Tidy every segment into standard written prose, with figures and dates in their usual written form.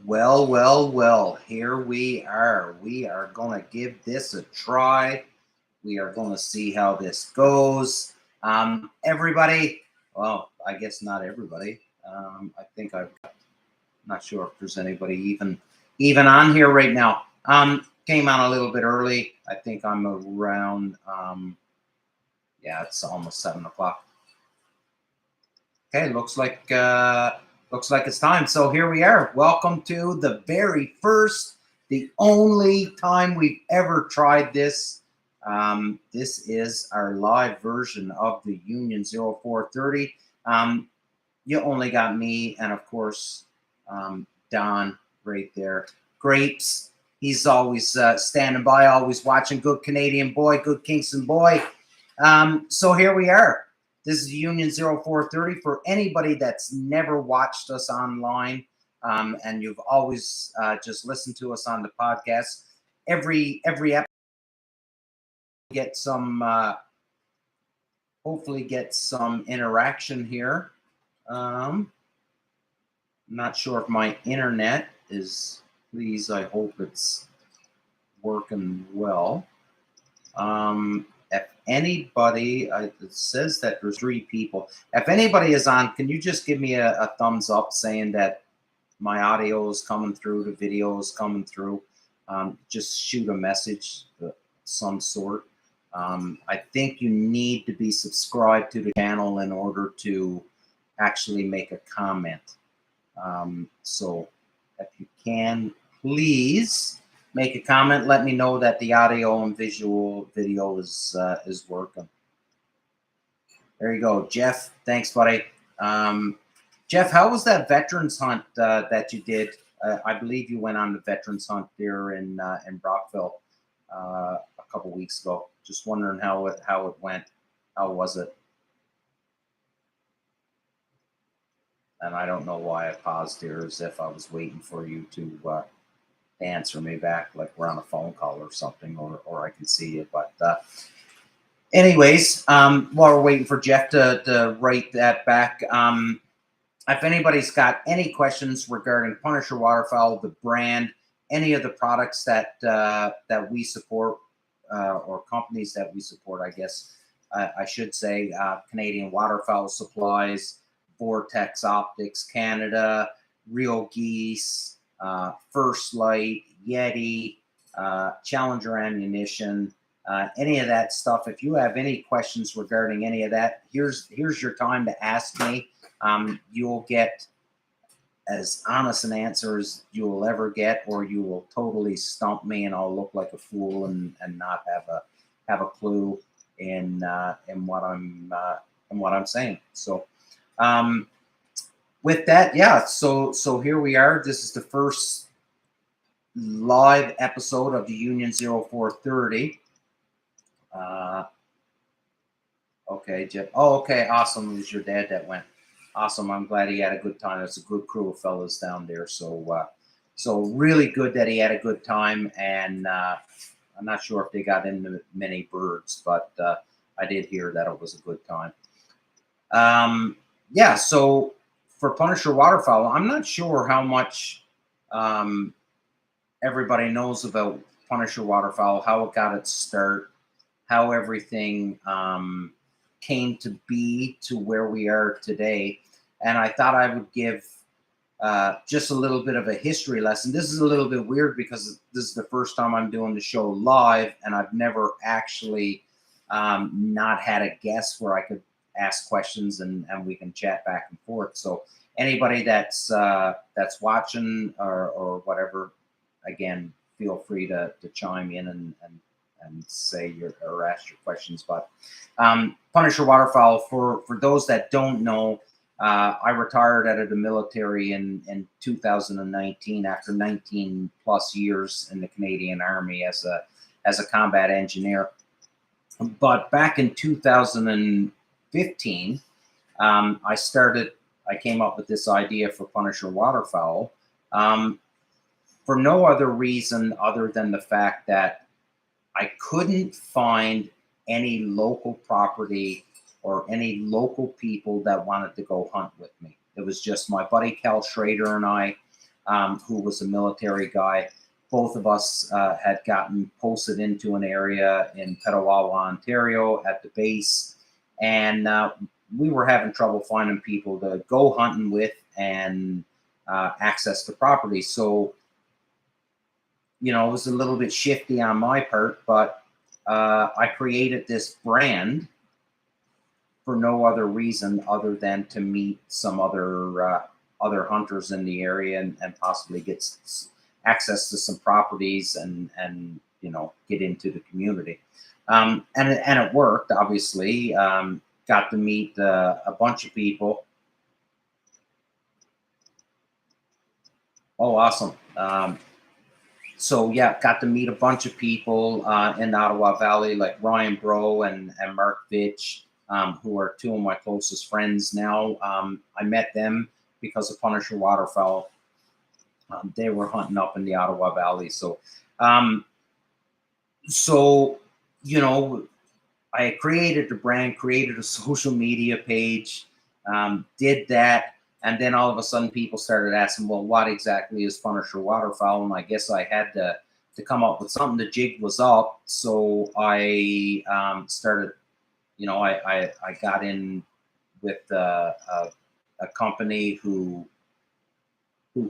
Well, here we are. We are going to give this a try. We are going to see how this goes. Everybody, well, I guess not everybody. I think I'm not sure if there's anybody even on here right now. Came on a little bit early. I think I'm around, yeah, it's almost 7 o'clock. Okay, looks like it's time. So here we are. Welcome to the very first, the only time we've ever tried this. This is our live version of the Union 0430. You only got me and of course Don right there. Grapes. He's always standing by, always watching. Good Canadian boy, good Kingston boy. So here we are. This is Union 0430 for anybody that's never watched us online and you've always just listened to us on the podcast. Every episode get some hopefully get some interaction here. Not sure if my internet is, please, I hope it's working well. If anybody, it says that there's 3 people. If anybody is on, can you just give me a thumbs up saying that my audio is coming through, the video is coming through? Just shoot a message of some sort. I think you need to be subscribed to the channel in order to actually make a comment. So if you can, please make a comment. Let me know that the audio and visual video is working. There you go, Jeff. Thanks, buddy. Jeff, how was that veterans hunt that you did? I believe you went on the veterans hunt there in Brockville a couple weeks ago. Just wondering how it went. How was it? And I don't know why I paused here, as if I was waiting for you to answer me back, like we're on a phone call or something, or I can see you. But anyways, while we're waiting for Jeff to write that back, if anybody's got any questions regarding Punisher Waterfowl, the brand, any of the products that we support, or companies that we support, I guess I should say, Canadian Waterfowl Supplies, Vortex Optics Canada, Real Geese, First Light, Yeti, Challenger Ammunition, any of that stuff. If you have any questions regarding any of that, here's your time to ask me. You'll get as honest an answer as you will ever get, or you will totally stump me and I'll look like a fool and not have a clue in what I'm saying. So with that, yeah, so here we are. This is the first live episode of the Union 0430. Okay, Jeff. Oh, okay, awesome. It was your dad that went. Awesome. I'm glad he had a good time. It's a good crew of fellas down there. So really good that he had a good time. And I'm not sure if they got into many birds, but I did hear that it was a good time. Yeah, so for Punisher Waterfowl, I'm not sure how much everybody knows about Punisher Waterfowl, how it got its start, how everything came to be to where we are today. And I thought I would give just a little bit of a history lesson. This is a little bit weird because this is the first time I'm doing the show live, and I've never actually not had a guest where I could ask questions and we can chat back and forth. So anybody that's watching or whatever, again, feel free to chime in and say or ask your questions. But Punisher Waterfowl, for those that don't know, I retired out of the military in 2019 after 19 plus years in the Canadian Army as a combat engineer. But back in 2015, I came up with this idea for Punisher Waterfowl for no other reason other than the fact that I couldn't find any local property or any local people that wanted to go hunt with me. It was just my buddy Cal Schrader and I. who was a military guy. Both of us had gotten posted into an area in Petawawa, Ontario at the base, and we were having trouble finding people to go hunting with and access the property. So, it was a little bit shifty on my part, but I created this brand for no other reason other than to meet some other hunters in the area and possibly get access to some properties and get into the community. And it worked, obviously. Got to meet a bunch of people. Oh, awesome. So yeah, got to meet a bunch of people in the Ottawa Valley, like Ryan Bro and Mark Vitch, who are two of my closest friends now. I met them because of Punisher Waterfowl. They were hunting up in the Ottawa Valley. So, I created the brand, created a social media page, did that. And then all of a sudden people started asking, well, what exactly is Punisher Waterfowl? And I guess I had to come up with something. The jig was up. So I started, I got in with a company who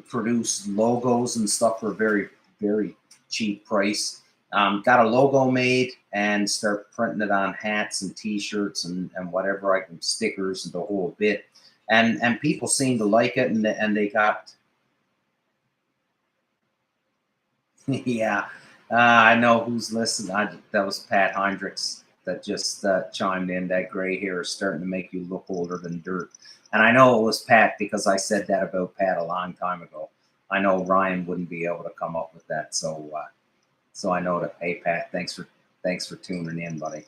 produced logos and stuff for a very, very cheap price. Got a logo made and start printing it on hats and t-shirts and whatever I can, stickers and the whole bit. And people seem to like it, and they got, yeah, I know who's listening. That was Pat Hendricks that just chimed in. That gray hair is starting to make you look older than dirt. And I know it was Pat because I said that about Pat a long time ago. I know Ryan wouldn't be able to come up with that. So I know that. Hey, Pat, thanks for tuning in, buddy.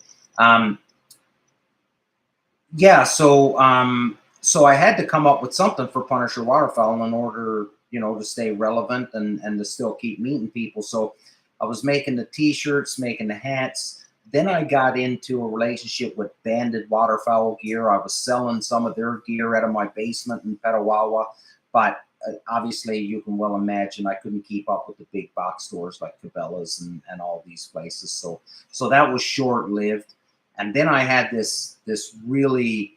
Yeah. So I had to come up with something for Punisher Waterfowl in order, to stay relevant and to still keep meeting people. So I was making the t-shirts, making the hats. Then I got into a relationship with Banded Waterfowl Gear. I was selling some of their gear out of my basement in Petawawa, but obviously you can well imagine I couldn't keep up with the big box stores like Cabela's and all these places. So that was short-lived. And then I had this really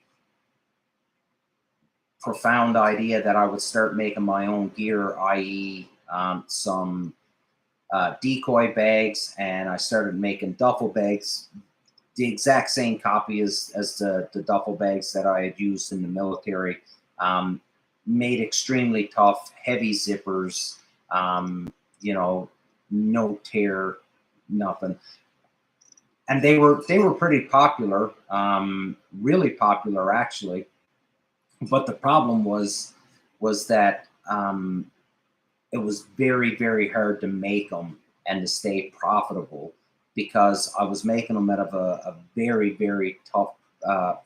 profound idea that I would start making my own gear, i.e. Some decoy bags, and I started making duffel bags, the exact same copy as the duffel bags that I had used in the military. Made extremely tough, heavy zippers, no tear, nothing. And they were pretty popular, really popular actually. But the problem was that it was very, very hard to make them and to stay profitable because I was making them out of a very, very tough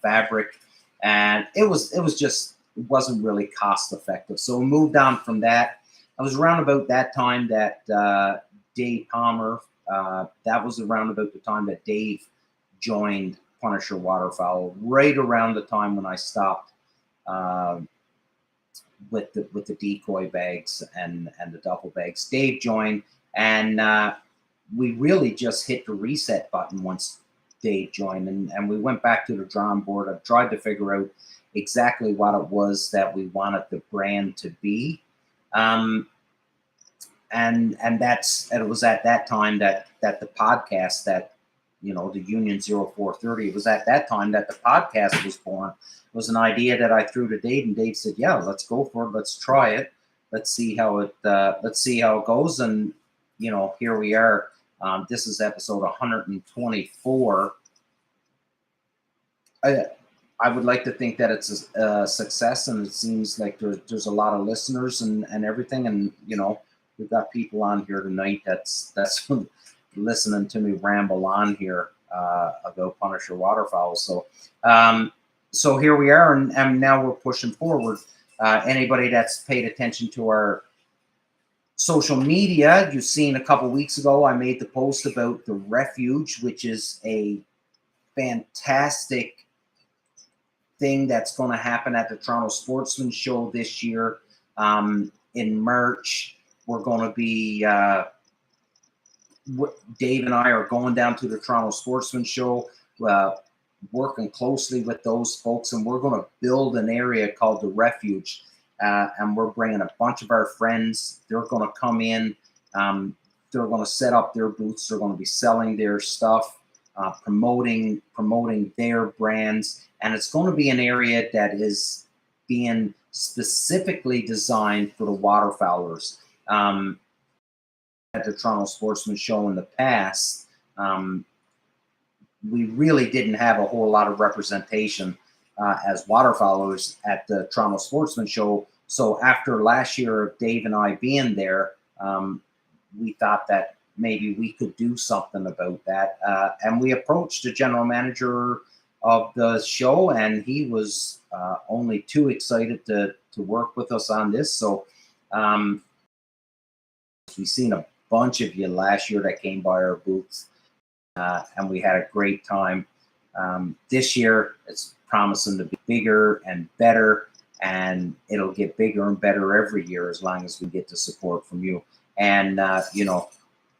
fabric, and it wasn't really cost effective. So we moved on from that. I was around about that time that Dave Palmer. That was around about the time that Dave joined Punisher Waterfowl. Right around the time when I stopped with the decoy bags and the duffel bags. Dave joined, and we really just hit the reset button once Dave joined, and we went back to the drawing board. I tried to figure out exactly what it was that we wanted the brand to be, and it was at that time that the podcast, that the Union 0430, it was at that time that the podcast was born. It was an idea that I threw to Dave, and Dave said, yeah, let's go for it. Let's try it. Let's see how it goes. And, here we are. This is episode 124. I would like to think that it's a success, and it seems like there's a lot of listeners and everything. And, we've got people on here tonight that's listening to me ramble on here about Punisher Waterfowl. So here we are, and now we're pushing forward. Anybody that's paid attention to our social media, you've seen a couple weeks ago, I made the post about the Refuge, which is a fantastic thing that's going to happen at the Toronto Sportsman Show this year. In merch, we're going to be, Dave and I are going down to the Toronto Sportsman Show, working closely with those folks, and we're going to build an area called the Refuge. And we're bringing a bunch of our friends. They're going to come in. They're going to set up their booths. They're going to be selling their stuff, promoting their brands. And it's going to be an area that is being specifically designed for the waterfowlers. At the Toronto Sportsman Show in the past, we really didn't have a whole lot of representation as waterfowlers at the Toronto Sportsman Show. So after last year of Dave and I being there, we thought that maybe we could do something about that. And we approached the general manager of the show, and he was only too excited to work with us on this. So we've seen a bunch of you last year that came by our booths, and we had a great time. This year, it's promising to be bigger and better, and it'll get bigger and better every year as long as we get the support from you. And you know,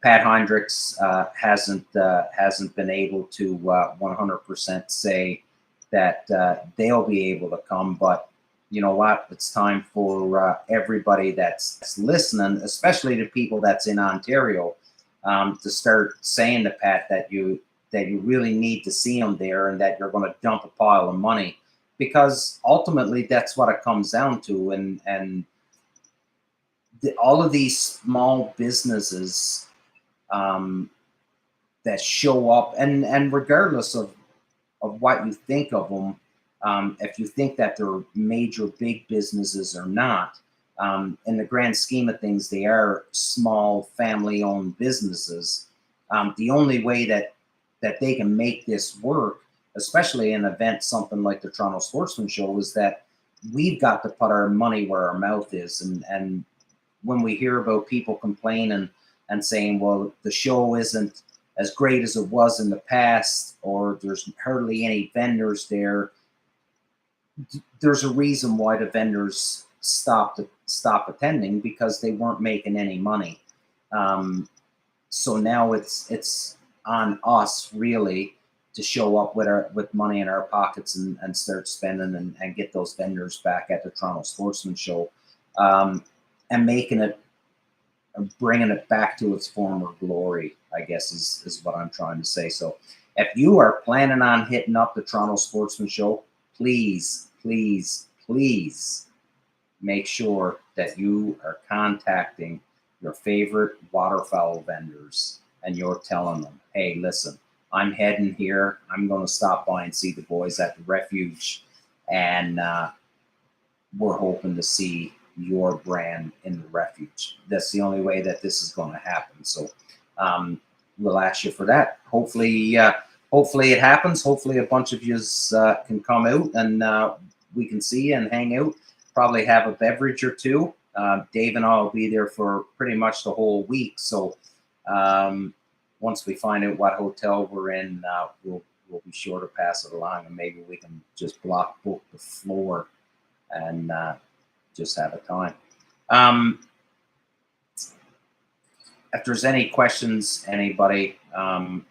Pat Hendricks hasn't been able to 100% say that they'll be able to come, but you know what? It's time for everybody that's listening, especially the people that's in Ontario, to start saying to Pat that you really need to see him there, and that you're going to dump a pile of money, because ultimately that's what it comes down to. And all of these small businesses that show up, and regardless of what you think of them, if you think that they're major big businesses or not, in the grand scheme of things, they are small family-owned businesses. The only way that they can make this work, especially an event something like the Toronto Sportsman Show, is that we've got to put our money where our mouth is. And when we hear about people complaining and saying, well, the show isn't as great as it was in the past, or there's hardly any vendors there, there's a reason why the vendors stopped attending, because they weren't making any money. So now it's on us really to show up with money in our pockets and start spending and get those vendors back at the Toronto Sportsman Show, and bringing it back to its former glory, I guess is what I'm trying to say. So if you are planning on hitting up the Toronto Sportsman Show, please make sure that you are contacting your favorite waterfowl vendors, and you're telling them, hey, listen, I'm heading here. I'm going to stop by and see the boys at the Refuge, and we're hoping to see your brand in the Refuge. That's the only way that this is going to happen. So we'll ask you for that. Hopefully it happens. Hopefully a bunch of you can come out, and we can see you and hang out, probably have a beverage or two. Dave and I will be there for pretty much the whole week. So once we find out what hotel we're in, we'll be sure to pass it along, and maybe we can just block book the floor and just have a time. If there's any questions, anybody,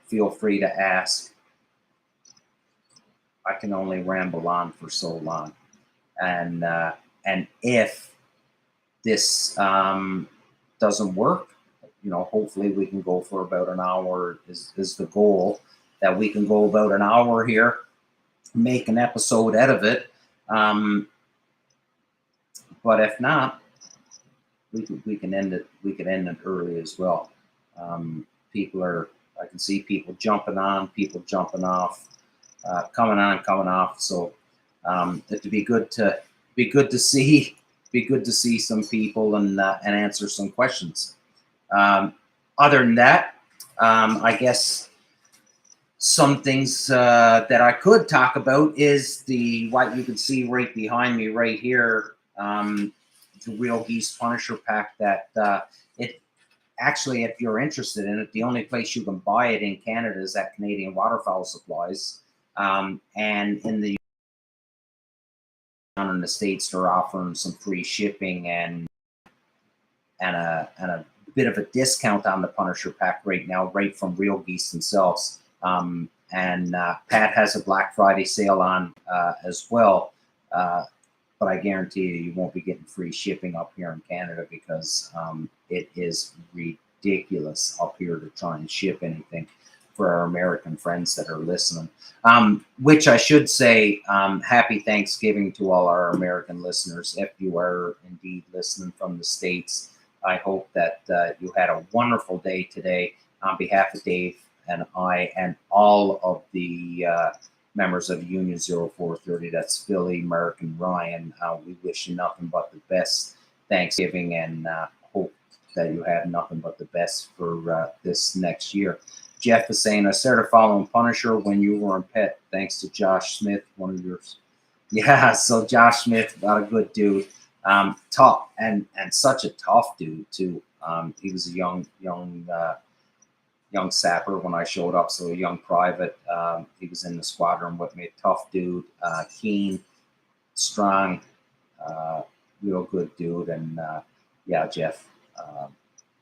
feel free to ask. I can only ramble on for so long, and if this doesn't work, you know, hopefully we can go for about an hour is the goal, that we can go about an hour here, make an episode out of it. But if not, we can end it. We can end it early as well. I can see people jumping on, people jumping off, coming on, coming off. So it'd be good to see some people and answer some questions. Other than that, I guess some things that I could talk about is what you can see right behind me right here, the Real Geese Punisher Pack. That it actually, if you're interested in it, the only place you can buy it in Canada is at Canadian Waterfowl Supplies, and in the down in the States, they're offering some free shipping and a bit of a discount on the Punisher pack right now, right from Real Geese themselves. And Pat has a Black Friday sale on as well. But I guarantee you won't be getting free shipping up here in Canada because it is ridiculous up here to try and ship anything for our American friends that are listening. Which I should say, happy Thanksgiving to all our American listeners. If you are indeed listening from the States, I hope that you had a wonderful day today. On behalf of Dave and I and all of the members of Union 0430, that's Philly, Mark, and Ryan, we wish you nothing but the best Thanksgiving and hope that you have nothing but the best for this next year. Jeff is saying, I started following Punisher when you were in Pet, thanks to Josh Smith, one of yours. Yeah, so Josh Smith, not a good dude. Tough and such a tough dude too. He was a young sapper when I showed up, so a young private. He was in the squadron with me. Tough dude, keen, strong, real good dude. And yeah, Jeff,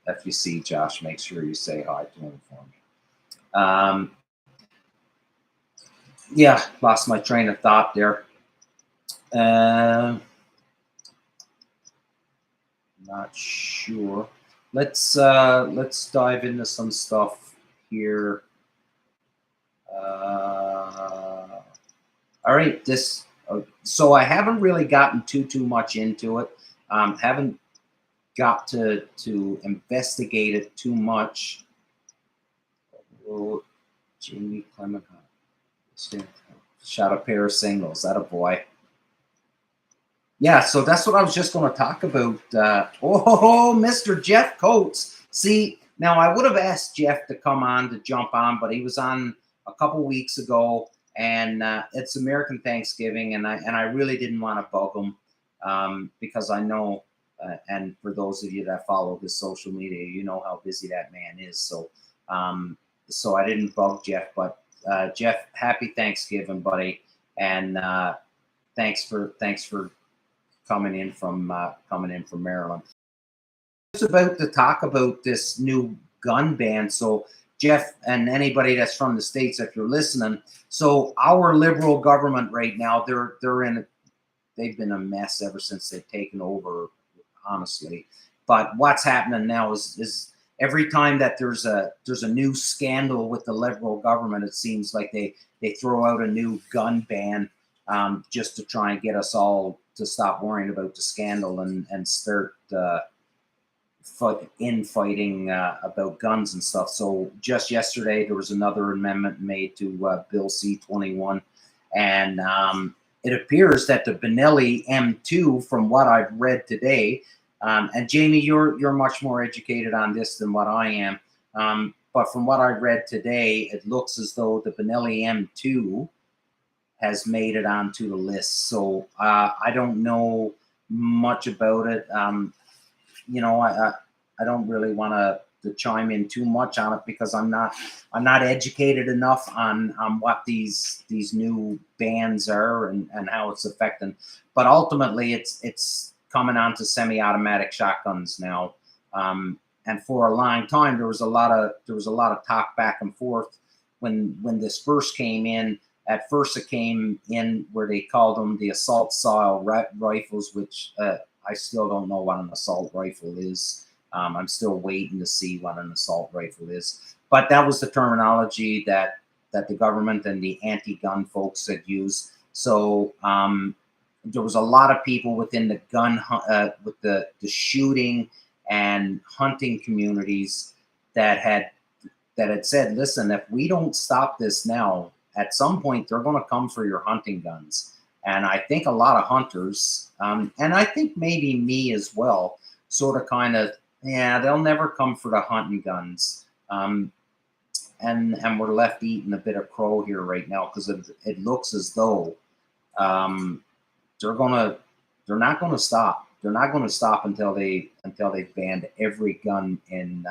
if you see Josh, make sure you say hi to him for me. Yeah, lost my train of thought there. Not sure. Let's dive into some stuff here. All right, so I haven't really gotten too much into it. Haven't got to investigate it too much. Oh, Jamie Clement shot a pair of singles. That a boy. Yeah, so that's what I was just going to talk about. Mr. Jeff Coates. See, now I would have asked Jeff to come on, to jump on, but he was on a couple weeks ago, and it's American Thanksgiving, and I really didn't want to bug him because I know, and for those of you that follow his social media, you know how busy that man is. So, so I didn't bug Jeff, but Jeff, happy Thanksgiving, buddy, and thanks for coming in from Maryland. Just about to talk about this new gun ban. So Jeff and anybody that's from the States, if you're listening, so our liberal government right now, they've been a mess ever since they've taken over, honestly. But what's happening now is every time that there's a new scandal with the liberal government, it seems like they throw out a new gun ban just to try and get us all to stop worrying about the scandal and start infighting about guns and stuff. So just yesterday, there was another amendment made to Bill C-21, and it appears that the Benelli M2, from what I've read today, and Jamie, you're much more educated on this than what I am, but from what I read today, it looks as though the Benelli M2 has made it onto the list. So I don't know much about it. You know, I don't really want to chime in too much on it because I'm not educated enough on what these new bans are and how it's affecting. But ultimately, it's coming on to semi-automatic shotguns now. And for a long time, there was a lot of talk back and forth when this first came in. At first, it came in where they called them the assault style rifles, which I still don't know what an assault rifle is. I'm still waiting to see what an assault rifle is. But that was the terminology that the government and the anti-gun folks had used. So there was a lot of people within the gun, with the shooting and hunting communities that had said, listen, if we don't stop this now, at some point, they're going to come for your hunting guns. And I think a lot of hunters, and I think maybe me as well, sort of kind of, yeah, they'll never come for the hunting guns. And we're left eating a bit of crow here right now because it looks as though they're not going to stop. They're not going to stop until they've banned every gun in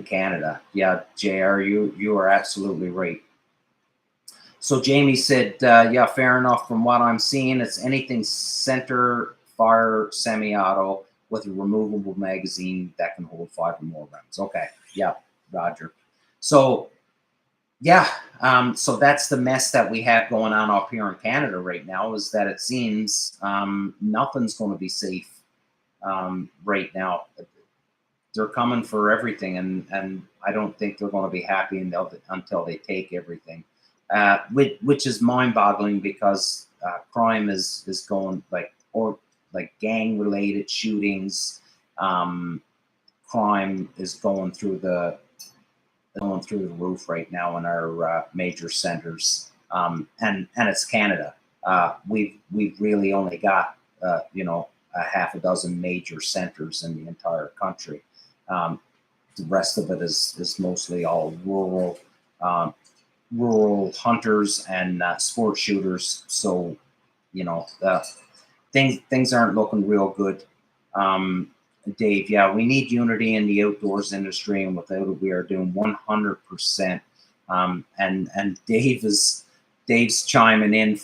Canada. Yeah, JR, you are absolutely right. So Jamie said, yeah, fair enough. From what I'm seeing, it's anything center fire semi-auto with a removable magazine that can hold 5 or more rounds. Okay, yeah, Roger. So yeah, so that's the mess that we have going on up here in Canada right now, is that it seems nothing's going to be safe right now. They're coming for everything, and I don't think they're going to be happy until they take everything, which is mind-boggling, because crime is going like gang-related shootings. Crime is going through the roof right now in our major centers, and it's Canada. We've really only got a half a dozen major centers in the entire country. The rest of it is mostly all rural hunters and sport shooters. So things aren't looking real good. Dave, yeah, we need unity in the outdoors industry, and without it, we are doing 100%. And Dave's chiming in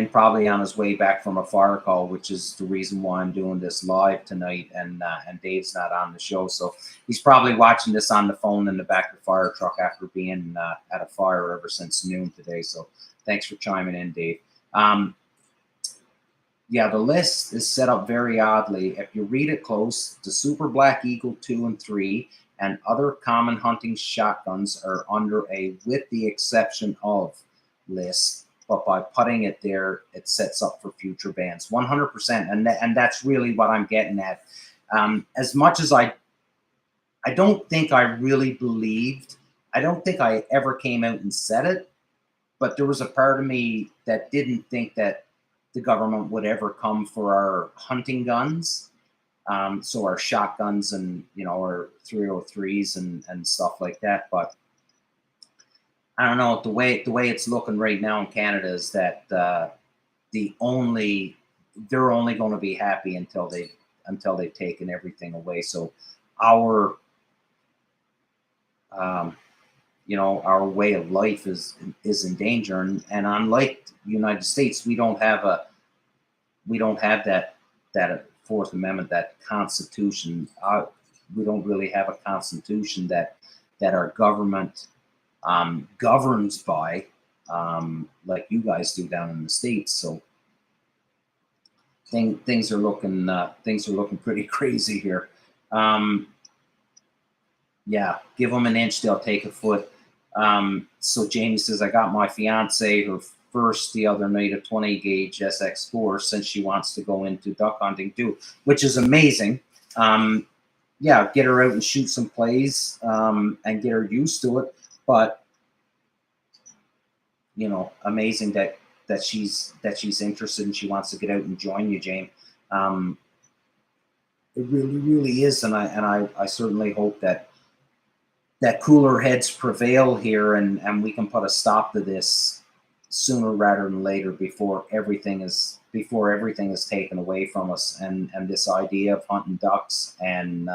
probably on his way back from a fire call, which is the reason why I'm doing this live tonight. And Dave's not on the show, so he's probably watching this on the phone in the back of the fire truck after being at a fire ever since noon today. So thanks for chiming in, Dave. Yeah, the list is set up very oddly. If you read it close, the Super Black Eagle 2 and 3 and other common hunting shotguns are under a "with the exception of" list, but by putting it there, it sets up for future bans. 100%, and that's really what I'm getting at. As much as I don't think I really believed, I don't think I ever came out and said it, but there was a part of me that didn't think that the government would ever come for our hunting guns, so our shotguns and our 303s and stuff like that. But I don't know, the way it's looking right now in Canada is that they're only going to be happy until they've taken everything away. So our our way of life is in danger, and unlike the United States, we don't have that Fourth Amendment, that Constitution. We don't really have a Constitution that our government governs by, like you guys do down in the States. So things are looking pretty crazy here. Yeah, give them an inch, they'll take a foot. So Jamie says, I got my fiance her first the other night, a 20 gauge SX4, since she wants to go into duck hunting too, which is amazing. Yeah, get her out and shoot some plays, and get her used to it. But amazing that she's interested and she wants to get out and join you, Jane. It really is, and I certainly hope that cooler heads prevail here, and we can put a stop to this sooner rather than later, before everything is taken away from us, and this idea of hunting ducks and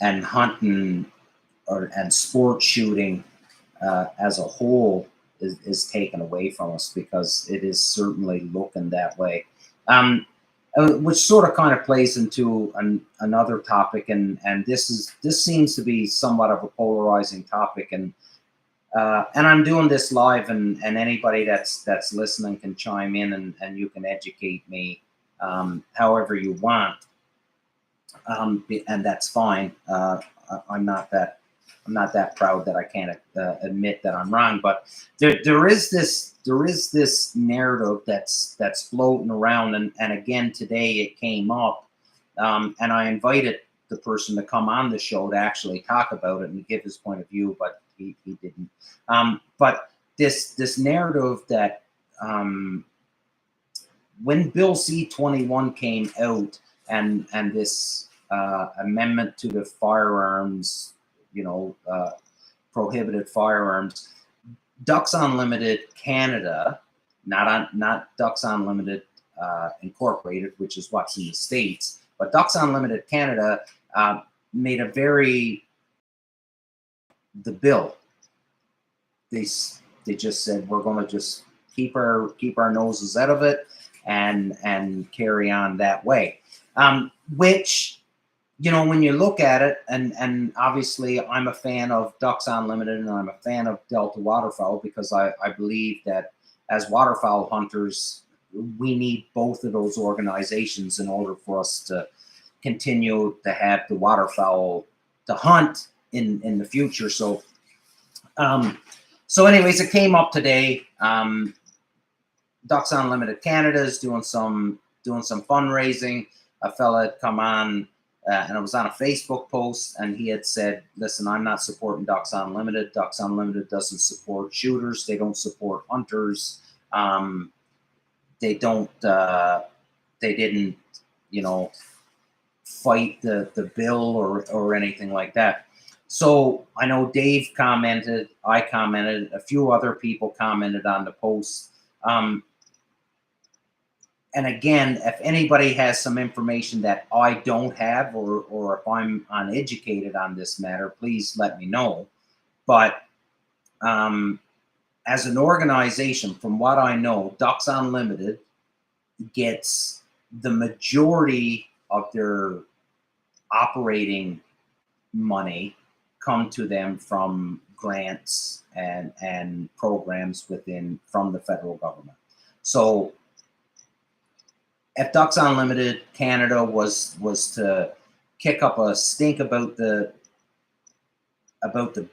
hunting and sport shooting as a whole is taken away from us, because it is certainly looking that way. Which sort of kind of plays into another topic, and this seems to be somewhat of a polarizing topic, and I'm doing this live, and anybody that's listening can chime in, and you can educate me however you want, and that's fine. I'm not that proud that I can't admit that I'm wrong, but there is this narrative that's floating around, and again today it came up, and I invited the person to come on the show to actually talk about it and give his point of view, but he didn't. But this narrative that when Bill C-21 came out, and this amendment to the firearms, prohibited firearms, Ducks Unlimited Canada, not Ducks Unlimited Incorporated, which is what's in the States, but Ducks Unlimited Canada made the bill they just said we're going to just keep our noses out of it and carry on that way. Which, you know, when you look at it, and obviously I'm a fan of Ducks Unlimited and I'm a fan of Delta Waterfowl, because I believe that as waterfowl hunters, we need both of those organizations in order for us to continue to have the waterfowl to hunt in the future. So anyways, it came up today. Ducks Unlimited Canada is doing some fundraising. A fella had come on, and it was on a Facebook post, and he had said, listen, I'm not supporting Ducks Unlimited. Ducks Unlimited doesn't support shooters. They don't support hunters. They didn't, you know, fight the bill or anything like that. So I know Dave commented, I commented, a few other people commented on the post. And again, if anybody has some information that I don't have, or if I'm uneducated on this matter, please let me know. But as an organization, from what I know, Ducks Unlimited gets the majority of their operating money come to them from grants and programs from the federal government. So if Ducks Unlimited Canada was to kick up a stink about the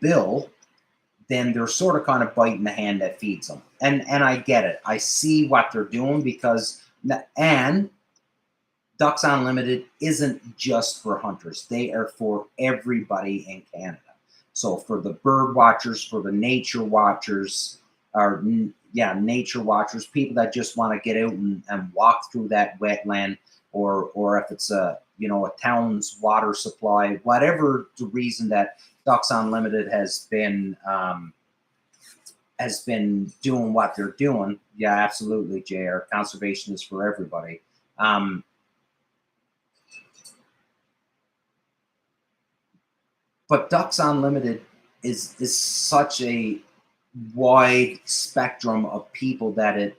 bill, then they're sort of kind of biting the hand that feeds them. And I get it. I see what they're doing, and Ducks Unlimited isn't just for hunters. They are for everybody in Canada. So for the bird watchers, for the nature watchers, nature watchers, people that just want to get out and walk through that wetland, or if it's a town's water supply, whatever the reason that Ducks Unlimited has been doing what they're doing. Yeah, absolutely, JR. Conservation is for everybody. But Ducks Unlimited is such a wide spectrum of people that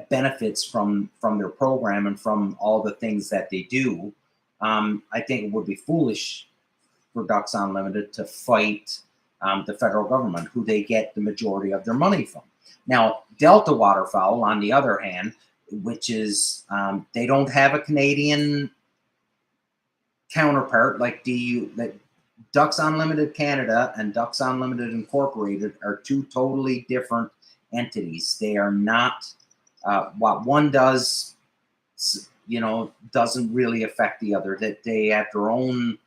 benefits from their program and from all the things that they do. I think it would be foolish for Ducks Unlimited to fight the federal government, who they get the majority of their money from. Now, Delta Waterfowl, on the other hand, which is they don't have a Canadian counterpart like Ducks Unlimited Canada and Ducks Unlimited Incorporated are two totally different entities. They are not what one does, doesn't really affect the other. That they have their own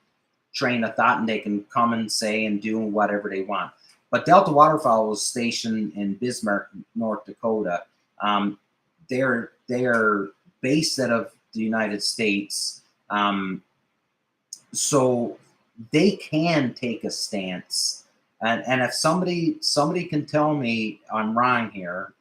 train of thought and they can come and say and do whatever they want. But Delta Waterfowl was stationed in Bismarck, North Dakota. They are based out of the United States, so they can take a stance. And if somebody can tell me I'm wrong here,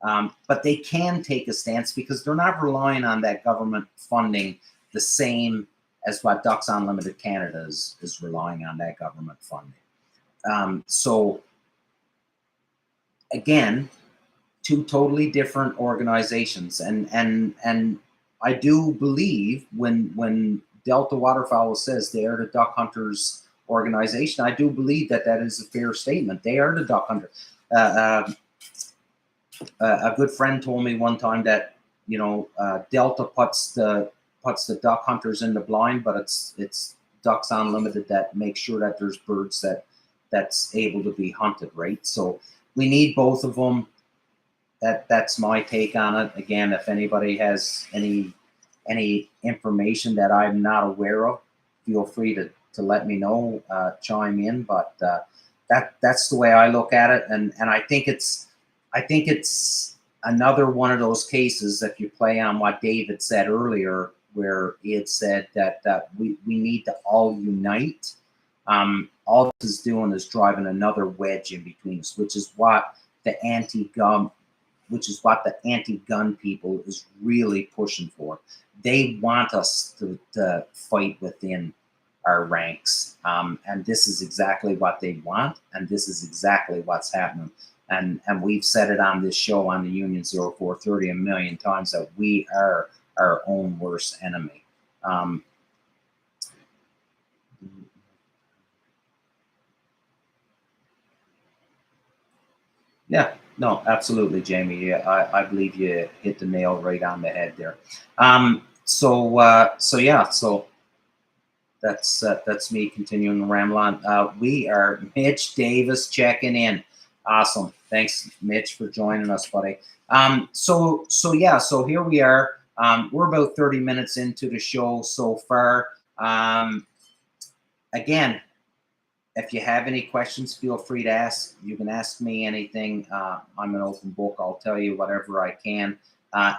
but they can take a stance because they're not relying on that government funding the same as what Ducks Unlimited Canada is relying on, that government funding. So again, two totally different organizations, and I do believe when Delta Waterfowl says they are the duck hunters organization, I do believe that is a fair statement. They are the duck hunter. A good friend told me one time that Delta puts the duck hunters in the blind, but it's Ducks Unlimited that makes sure that there's birds that's able to be hunted, right? So we need both of them. That's my take on it. Again, if anybody has any information that I'm not aware of, feel free to let me know, chime in. But that's the way I look at it, and I think it's another one of those cases that you play on what David said earlier, where he had said that we need to all unite. All this is doing is driving another wedge in between us, which is what the anti-gun people is really pushing for. They want us to fight within our ranks. And this is exactly what they want, and this is exactly what's happening. And we've said it on this show on the Union 0430 a million times that we are our own worst enemy. Yeah, no, absolutely, Jamie. Yeah, I believe you hit the nail right on the head there. So yeah, so that's me continuing to ramble on. We are Mitch Davis checking in. Awesome. Thanks, Mitch, for joining us, buddy. So yeah, so here we are. We're about 30 minutes into the show so far. Again, if you have any questions, feel free to ask. You can ask me anything. I'm an open book. I'll tell you whatever I can.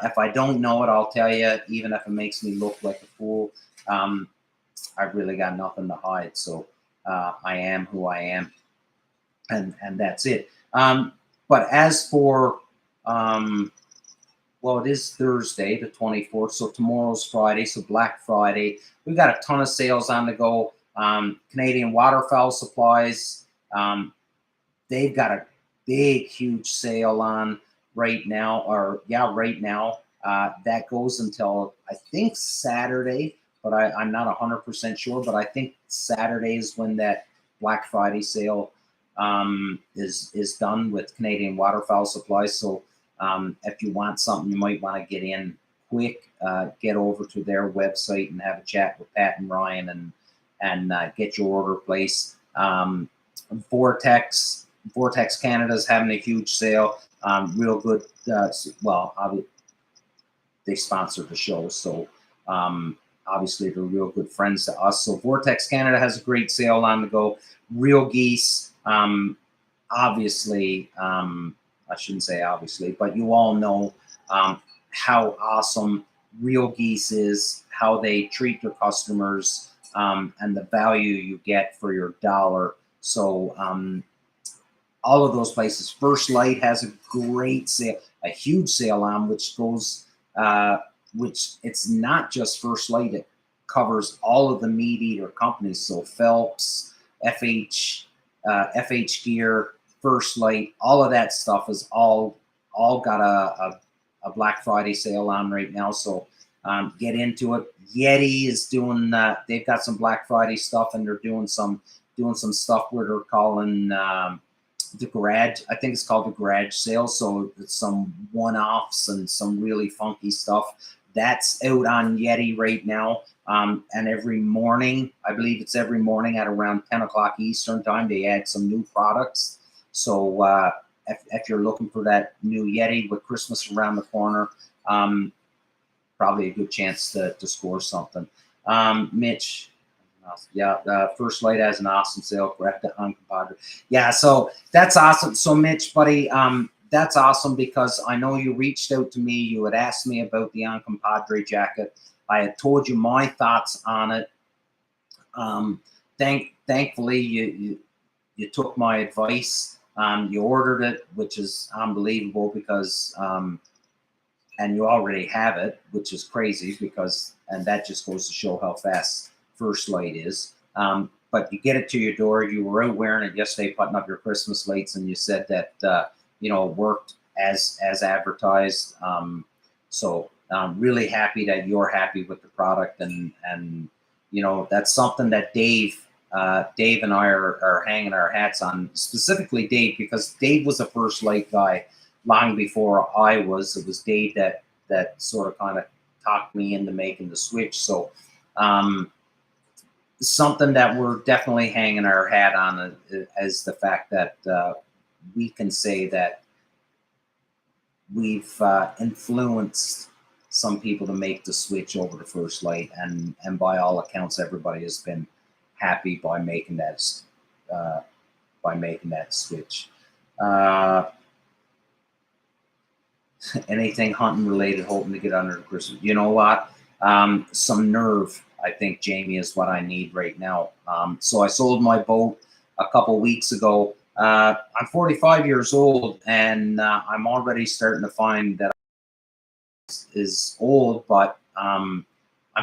If I don't know it, I'll tell you, even if it makes me look like a fool. I've really got nothing to hide. So I am who I am, and that's it. But as for well, it is Thursday, the 24th. So tomorrow's Friday. So Black Friday. We've got a ton of sales on the go. Canadian Waterfowl Supplies. They've got a big, huge sale on right now. Or yeah, right now. That goes until I think Saturday, but I'm not 100% sure. But I think Saturday is when that Black Friday sale is done with Canadian Waterfowl Supplies. So if you want something, you might want to get in quick. Get over to their website and have a chat with Pat and Ryan and get your order placed. Vortex Canada is having a huge sale. Real good. Well, they sponsor the show, so obviously they're real good friends to us. So Vortex Canada has a great sale on the go. Real Geese, obviously, I shouldn't say obviously, but you all know how awesome Real Geese is, how they treat their customers, and the value you get for your dollar. So all of those places. First Light has a great sale, a huge sale on, which goes, which it's not just First Light. It covers all of the meat eater companies. So Phelps, FH Gear, First Light, all of that stuff is all got a Black Friday sale on right now. So get into it. Yeti is doing they've got some Black Friday stuff, and they're doing some stuff where they're calling the garage. I think it's called the garage sale. So it's some one-offs and some really funky stuff that's out on Yeti right now. And every morning, I believe it's every morning at around 10 o'clock Eastern time, they add some new products. So if you're looking for that new Yeti with Christmas around the corner, probably a good chance to score something. Mitch, yeah, First Light has an awesome sale. Grab the uncompadre. Yeah, so that's awesome. So Mitch, buddy, that's awesome because I know you reached out to me. You had asked me about the uncompadre jacket. I had told you my thoughts on it. Thankfully, you took my advice. You ordered it, which is unbelievable because, and you already have it, which is crazy because, and that just goes to show how fast First Light is. But you get it to your door. You were out wearing it yesterday, putting up your Christmas lights, and you said that it worked as advertised. So I'm really happy that you're happy with the product, and that's something that Dave and I are hanging our hats on. Specifically Dave, because Dave was a First Light guy long before I was. It was Dave that sort of kind of talked me into making the switch. So something that we're definitely hanging our hat on is the fact that we can say that we've influenced some people to make the switch over to First Light, and by all accounts, everybody has been happy by making that switch. Anything hunting related, hoping to get under the Christmas. You know what? Some nerve, I think, Jamie, is what I need right now. So I sold my boat a couple weeks ago. I'm 45 years old, and I'm already starting to find that is old, but I'm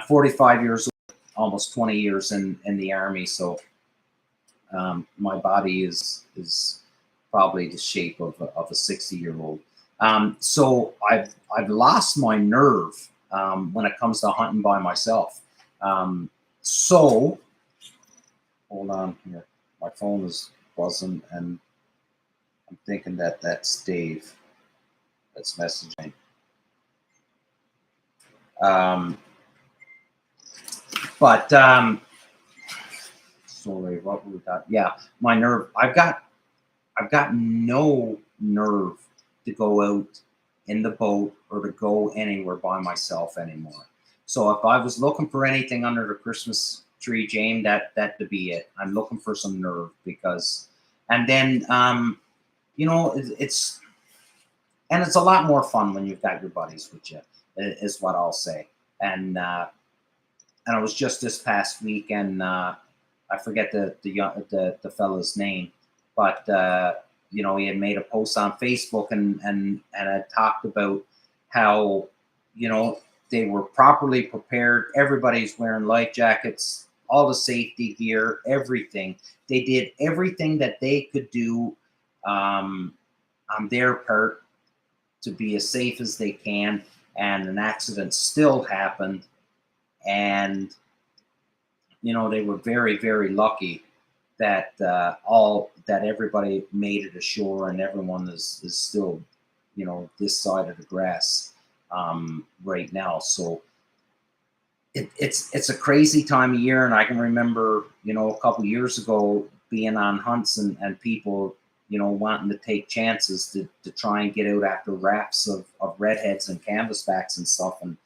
45 years old. almost 20 years in the Army, so my body is probably the shape of a 60-year-old. So I've lost my nerve when it comes to hunting by myself. So hold on here, my phone is buzzing, and I'm thinking that that's Dave that's messaging. But sorry, what we got? Yeah, my nerve. I've got no nerve to go out in the boat or to go anywhere by myself anymore. So if I was looking for anything under the Christmas tree, James, that to be it. I'm looking for some nerve, because, and then you know, it's a lot more fun when you've got your buddies with you, is what I'll say. And I was just this past weekend. I forget the fella's name, but you know, he had made a post on Facebook and had talked about how, you know, they were properly prepared. Everybody's wearing life jackets, all the safety gear, everything. They did everything that they could do on their part to be as safe as they can, and an accident still happened. And you know, they were very, very lucky that that everybody made it ashore, and everyone is still, you know, this side of the grass right now. So it's a crazy time of year, and I can remember, you know, a couple years ago being on hunts and people, you know, wanting to take chances to try and get out after rafts of redheads and canvasbacks and stuff. And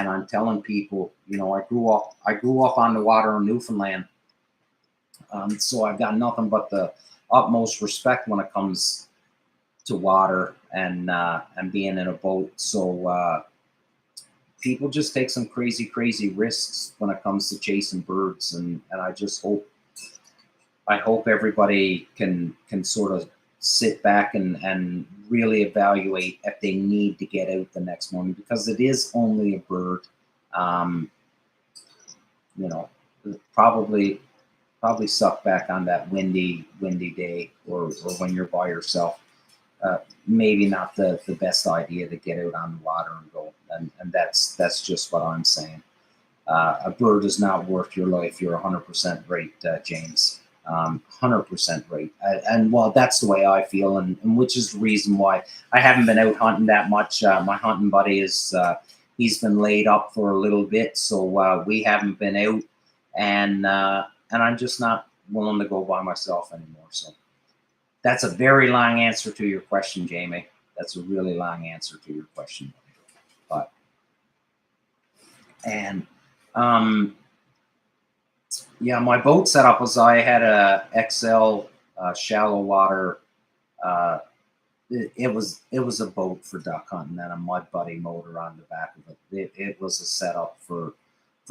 I'm telling people, you know, I grew up on the water in Newfoundland, so I've got nothing but the utmost respect when it comes to water and being in a boat. So people just take some crazy risks when it comes to chasing birds, and I hope everybody can sort of sit back and really evaluate if they need to get out the next morning, because it is only a bird. You know, probably suck back on that windy day, or when you're by yourself. Maybe not the best idea to get out on the water and go. And that's just what I'm saying. A bird is not worth your life. You're 100% right, James. 100% right. And well, that's the way I feel, and which is the reason why I haven't been out hunting that much. My hunting buddy is he's been laid up for a little bit, so we haven't been out, and I'm just not willing to go by myself anymore. So that's a very long answer to your question, Jamie. That's a really long answer to your question, but and yeah, my boat setup was I had a XL shallow water. Uh, it was a boat for duck hunting and a mud buddy motor on the back of it. It was a setup for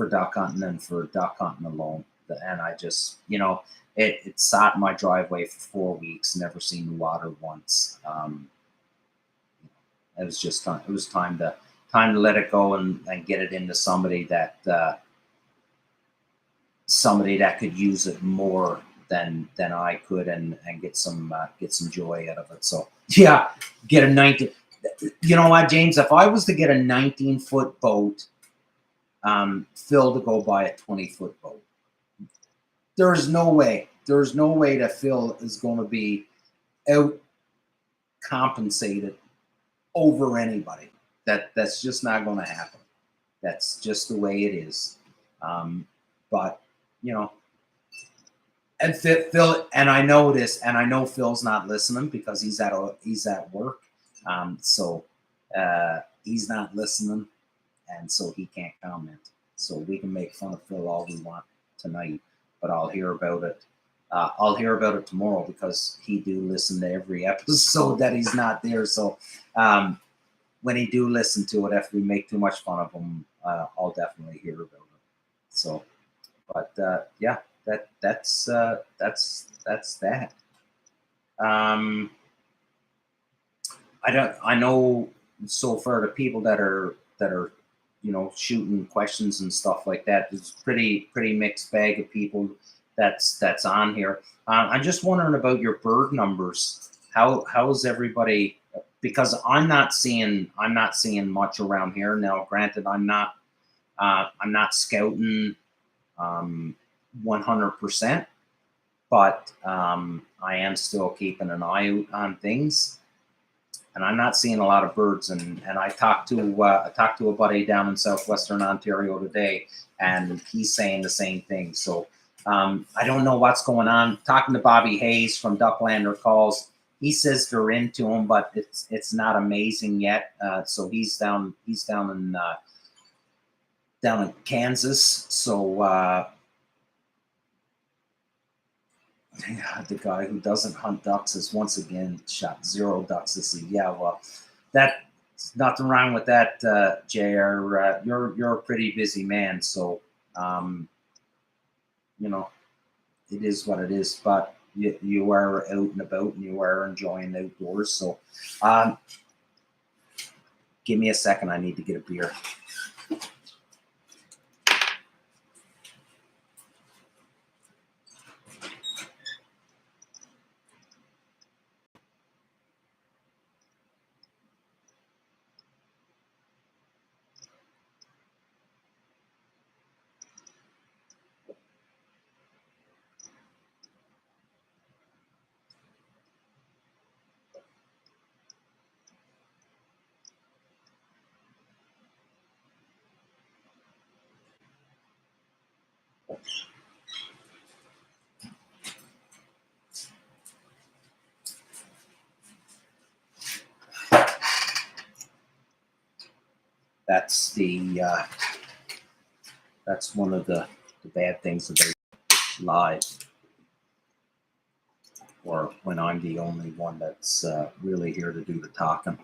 duck hunting and for duck hunting alone. And I just, you know, it sat in my driveway for 4 weeks, never seen the water once. It was just time. It was time to let it go and get it into somebody that could use it more than I could, and get some joy out of it. So yeah, get a 19. You know what, James? If I was to get a 19-foot boat, Phil to go buy a 20-foot boat. There's no way. There's no way that Phil is going to be out compensated over anybody. That's just not going to happen. That's just the way it is. But you know, and Phil, and I know this, and I know Phil's not listening because he's at work. So he's not listening, and so he can't comment. So we can make fun of Phil all we want tonight, but I'll hear about it. I'll hear about it tomorrow, because he do listen to every episode that he's not there. So when he do listen to it, if we make too much fun of him, I'll definitely hear about it. So, but yeah, that's that. I know so far the people that are you know, shooting questions and stuff like that. There's pretty mixed bag of people that's on here. I'm just wondering about your bird numbers. How's everybody? Because I'm not seeing much around here now. Granted, I'm not scouting 100%, but I am still keeping an eye out on things. And I'm not seeing a lot of birds. And I talked to a buddy down in southwestern Ontario today, and he's saying the same thing. So I don't know what's going on. Talking to Bobby Hayes from Ducklander Calls, he says they're into him, but it's not amazing yet. So he's down in Kansas. So yeah, the guy who doesn't hunt ducks has once again shot 0 ducks this year. Yeah, well, that's nothing wrong with that, JR. You're a pretty busy man, so you know, it is what it is. But you are out and about, and you are enjoying outdoors. So give me a second. I need to get a beer. That's that's one of the bad things about live, or when I'm the only one that's really here to do the talking.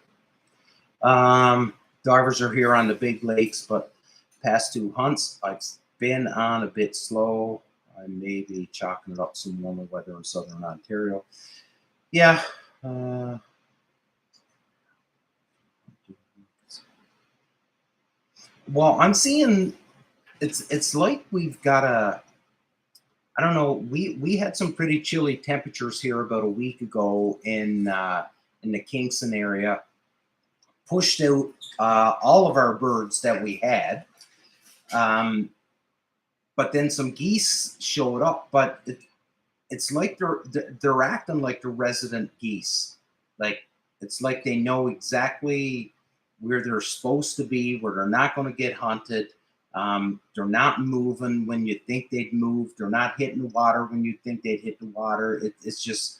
Divers are here on the big lakes, but past 2 hunts, I've been on a bit slow. I may be chalking it up some warmer weather in southern Ontario. Yeah. Well, I'm seeing it's like we've got I don't know. We had some pretty chilly temperatures here about a week ago in the Kingston area. Pushed out all of our birds that we had, but then some geese showed up. But it's like they're acting like the resident geese. Like it's like they know exactly where they're supposed to be, where they're not going to get hunted. They're not moving when you think they'd move. They're not hitting the water when you think they'd hit the water. It's just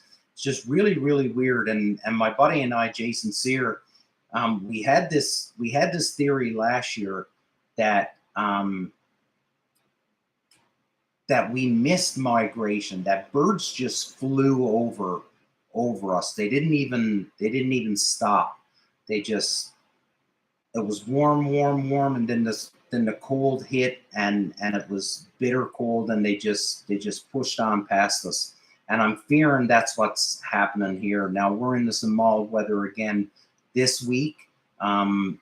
really weird. And my buddy and I, Jason Sear, we had this theory last year that that we missed migration, that birds just flew over us. They didn't even stop. They just, it was warm, and then the cold hit, and it was bitter cold, and they just pushed on past us. And I'm fearing that's what's happening here. Now we're in some mild weather again this week. I'm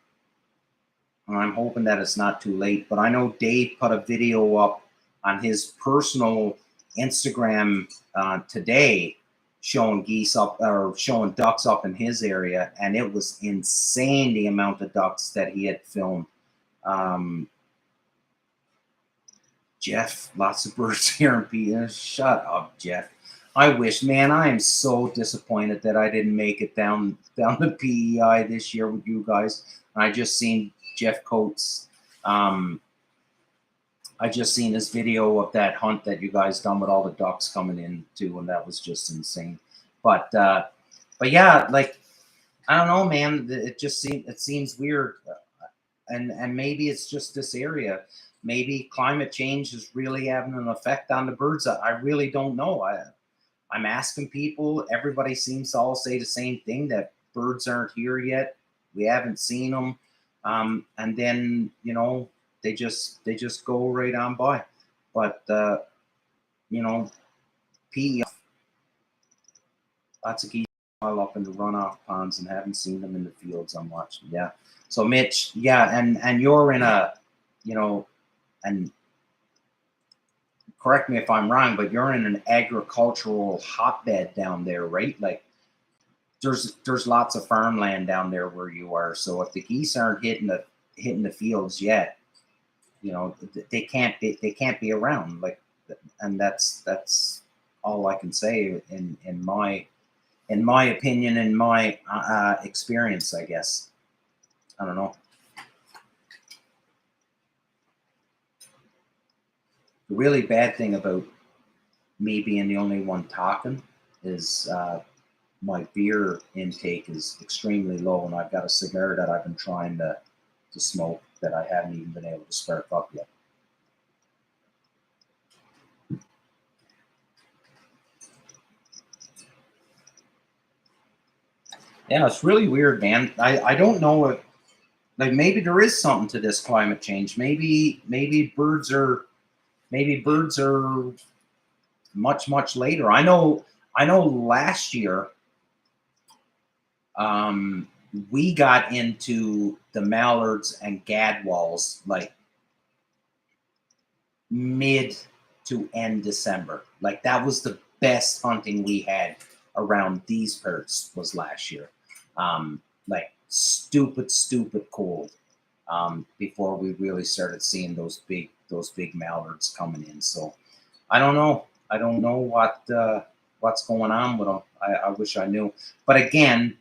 hoping that it's not too late, but I know Dave put a video up on his personal Instagram today showing geese up, or showing ducks up in his area, and it was insane the amount of ducks that he had filmed. Jeff, lots of birds here in PEI. Shut up, Jeff. I wish, man, I am so disappointed that I didn't make it down to PEI this year with you guys. I just seen Jeff Coates. I just seen this video of that hunt that you guys done with all the ducks coming in too, and that was just insane. But yeah, like, I don't know, man. It seems weird, and maybe it's just this area. Maybe climate change is really having an effect on the birds. I really don't know. I'm asking people. Everybody seems to all say the same thing, that birds aren't here yet. We haven't seen them, and then they just go right on by. But PEI, lots of geese pile up in the runoff ponds, and haven't seen them in the fields I'm watching. Yeah. So Mitch, yeah, and you're in a, you know, and correct me if I'm wrong, but you're in an agricultural hotbed down there, right? Like there's lots of farmland down there where you are. So if the geese aren't hitting the fields yet, you know, they can't be around. Like, and that's all I can say in my opinion, in my experience, I guess. I don't know. The really bad thing about me being the only one talking is my beer intake is extremely low, and I've got a cigar that I've been trying to smoke that I haven't even been able to spark up yet. Yeah, it's really weird, man. I don't know if, like, maybe there is something to this climate change. Maybe birds are much later. I know last year um, we got into the mallards and gadwalls like mid to end December. Like that was the best hunting we had around these birds was last year. Like stupid cold before we really started seeing those big mallards coming in. So I don't know. I don't know what's going on with them. I wish I knew. But again,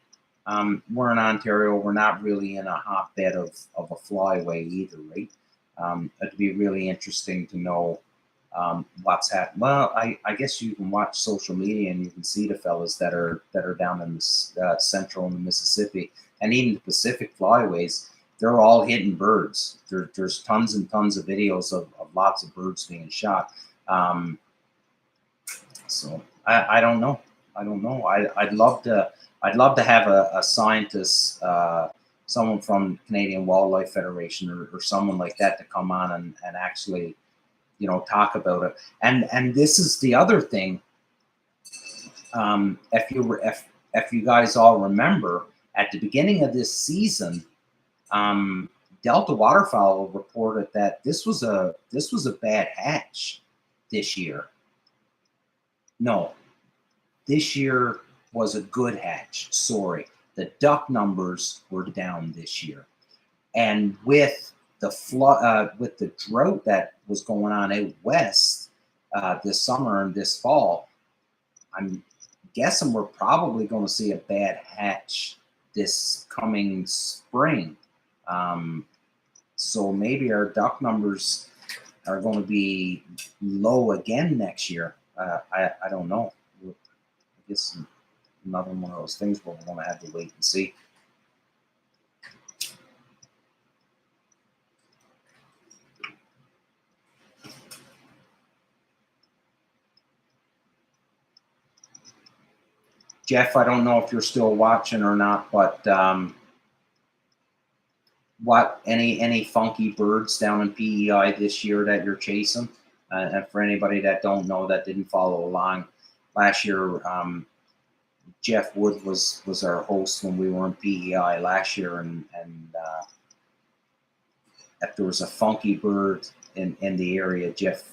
we're in Ontario. We're not really in a hotbed of a flyway either, right? It'd be really interesting to know what's happening. Well, I guess you can watch social media and you can see the fellas that are down in the central and the Mississippi and even the Pacific flyways. They're all hitting birds. There's tons and tons of videos of lots of birds being shot. So I don't know. I don't know. I'd love to have a scientist, someone from Canadian Wildlife Federation or someone like that to come on and actually, you know, talk about it. And this is the other thing. If you guys all remember at the beginning of this season, Delta Waterfowl reported that this was a bad hatch this year. No, this year was a good hatch. Sorry, the duck numbers were down this year, and with the flood, with the drought that was going on out west this summer and this fall, I'm guessing we're probably going to see a bad hatch this coming spring. So maybe our duck numbers are going to be low again next year. I don't know. I guess another one of those things where we're going to have to wait and see. Jeff, I don't know if you're still watching or not, but what any funky birds down in PEI this year that you're chasing? And for anybody that don't know, that didn't follow along, last year Jeff Wood was our host when we were in PEI last year, and if there was a funky bird in the area, Jeff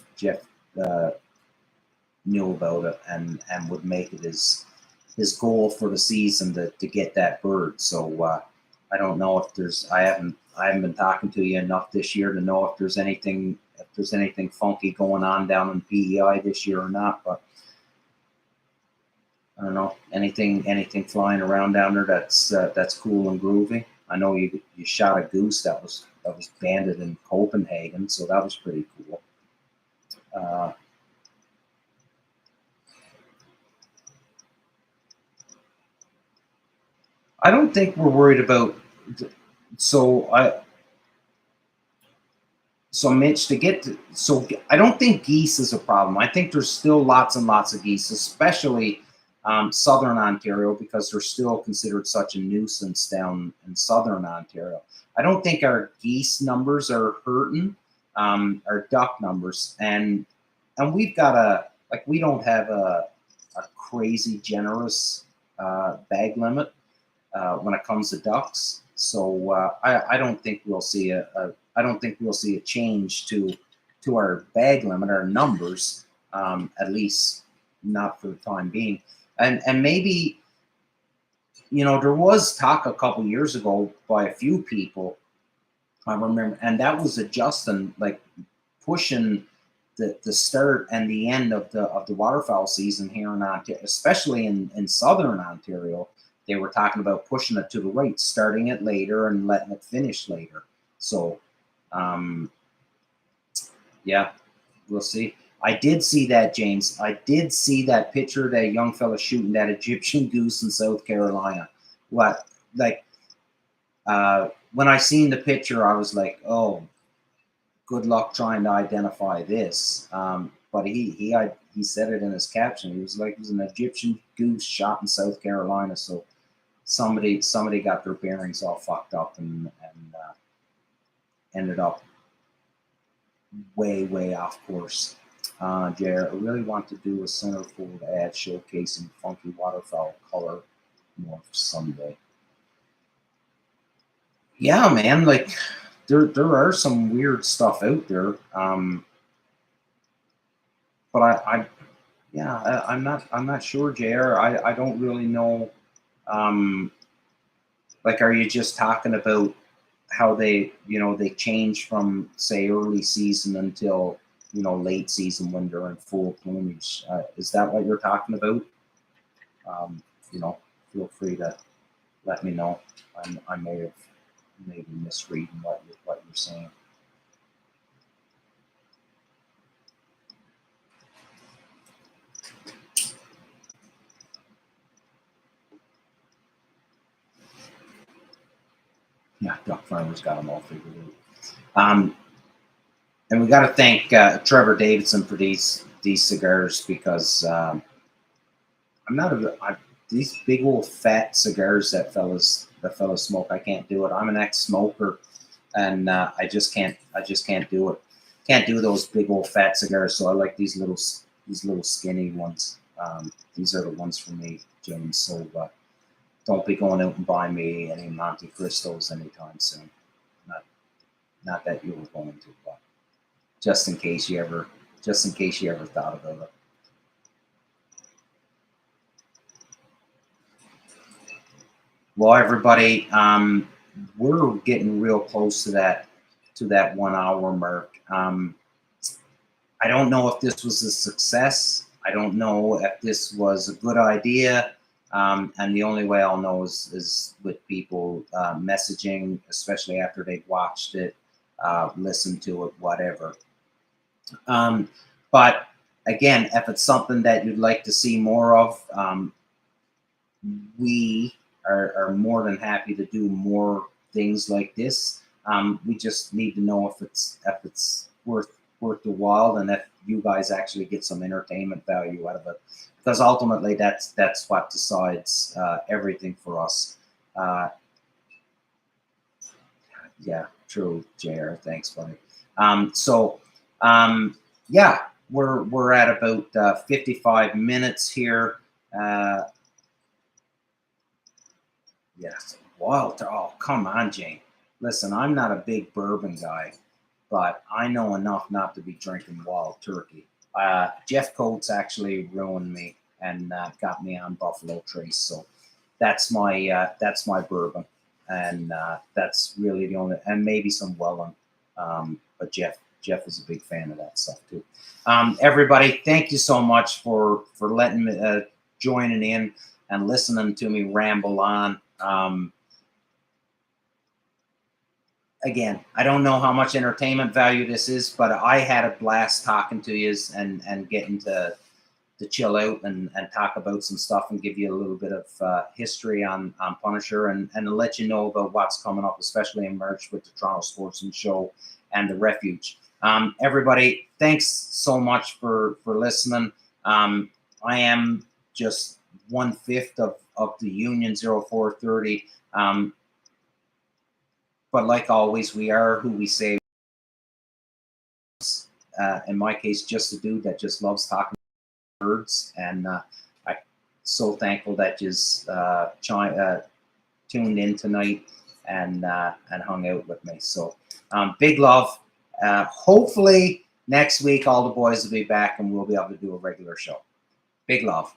knew about it and would make it his goal for the season to get that bird. So I don't know if there's I haven't been talking to you enough this year to know if there's anything funky going on down in PEI this year or not, but I don't know, anything flying around down there that's cool and groovy. I know you shot a goose that was banded in Copenhagen, so that was pretty cool. I don't think we're worried about. So Mitch, I don't think geese is a problem. I think there's still lots and lots of geese, especially southern Ontario, because they're still considered such a nuisance down in southern Ontario. I don't think our geese numbers are hurting, our duck numbers, and we've got we don't have a crazy generous bag limit when it comes to ducks. So I don't think we'll see I don't think we'll see a change to our bag limit, our numbers, at least not for the time being. And maybe, you know, there was talk a couple years ago by a few people, I remember, and that was adjusting, like pushing the start and the end of the waterfowl season here in Ontario, especially in southern Ontario. They were talking about pushing it to the right, starting it later and letting it finish later. So, yeah, we'll see. I did see that, James. I did see that picture of that young fella shooting that Egyptian goose in South Carolina. What, like, when I seen the picture, I was like, oh, good luck trying to identify this. But he said it in his caption. He was like, it was an Egyptian goose shot in South Carolina. So somebody got their bearings all fucked up and ended up way off course. Jared, I really want to do a centerfold ad showcasing funky waterfowl color morph someday. Yeah, man, like there are some weird stuff out there. But I'm not sure, JR. I don't really know. Like, are you just talking about how they, you know, they change from, say, early season until, you know, late season when they're in full plumage? Is that what you're talking about? You know, feel free to let me know. I may have maybe misreading what you're saying. Yeah, duck farmers got them all figured out. And we got to thank Trevor Davidson for these cigars, because I'm not these big old fat cigars that fellas smoke. I can't do it. I'm an ex-smoker, and I just can't do it. Can't do those big old fat cigars. So I like these little skinny ones. These are the ones for me, James. So don't be going out and buying me any Monte Cristos anytime soon. Not that you were going to, but just in case you ever thought about it. Well, everybody, we're getting real close to that 1 hour mark. I don't know if this was a success. I don't know if this was a good idea. And the only way I'll know is with people messaging, especially after they've watched it, listened to it, whatever. But again, if it's something that you'd like to see more of, we are more than happy to do more things like this. We just need to know if it's worth the while, and if you guys actually get some entertainment value out of it, because ultimately that's what decides everything for us. Yeah, true, JR. Thanks, buddy. Yeah, we're at about 55 minutes here. Yes, Wild. Oh, come on, Jane. Listen, I'm not a big bourbon guy, but I know enough not to be drinking Wild Turkey. Jeff Coates actually ruined me and got me on Buffalo Trace, so that's my bourbon, and that's really the only, and maybe some Welland. But Jeff is a big fan of that stuff too. Everybody, thank you so much for letting me joining in and listening to me ramble on. Again, I don't know how much entertainment value this is, but I had a blast talking to you and getting to chill out and talk about some stuff and give you a little bit of history on Punisher and to let you know about what's coming up, especially in March with the Toronto Sportsman Show and the Refuge. Everybody, thanks so much for listening. I am just 1/5 of the Union 0430. But like always, we are who we say. In my case, just a dude that just loves talking birds, and I'm so thankful that you tuned in tonight and hung out with me. So big love. Hopefully next week all the boys will be back and we'll be able to do a regular show. Big love.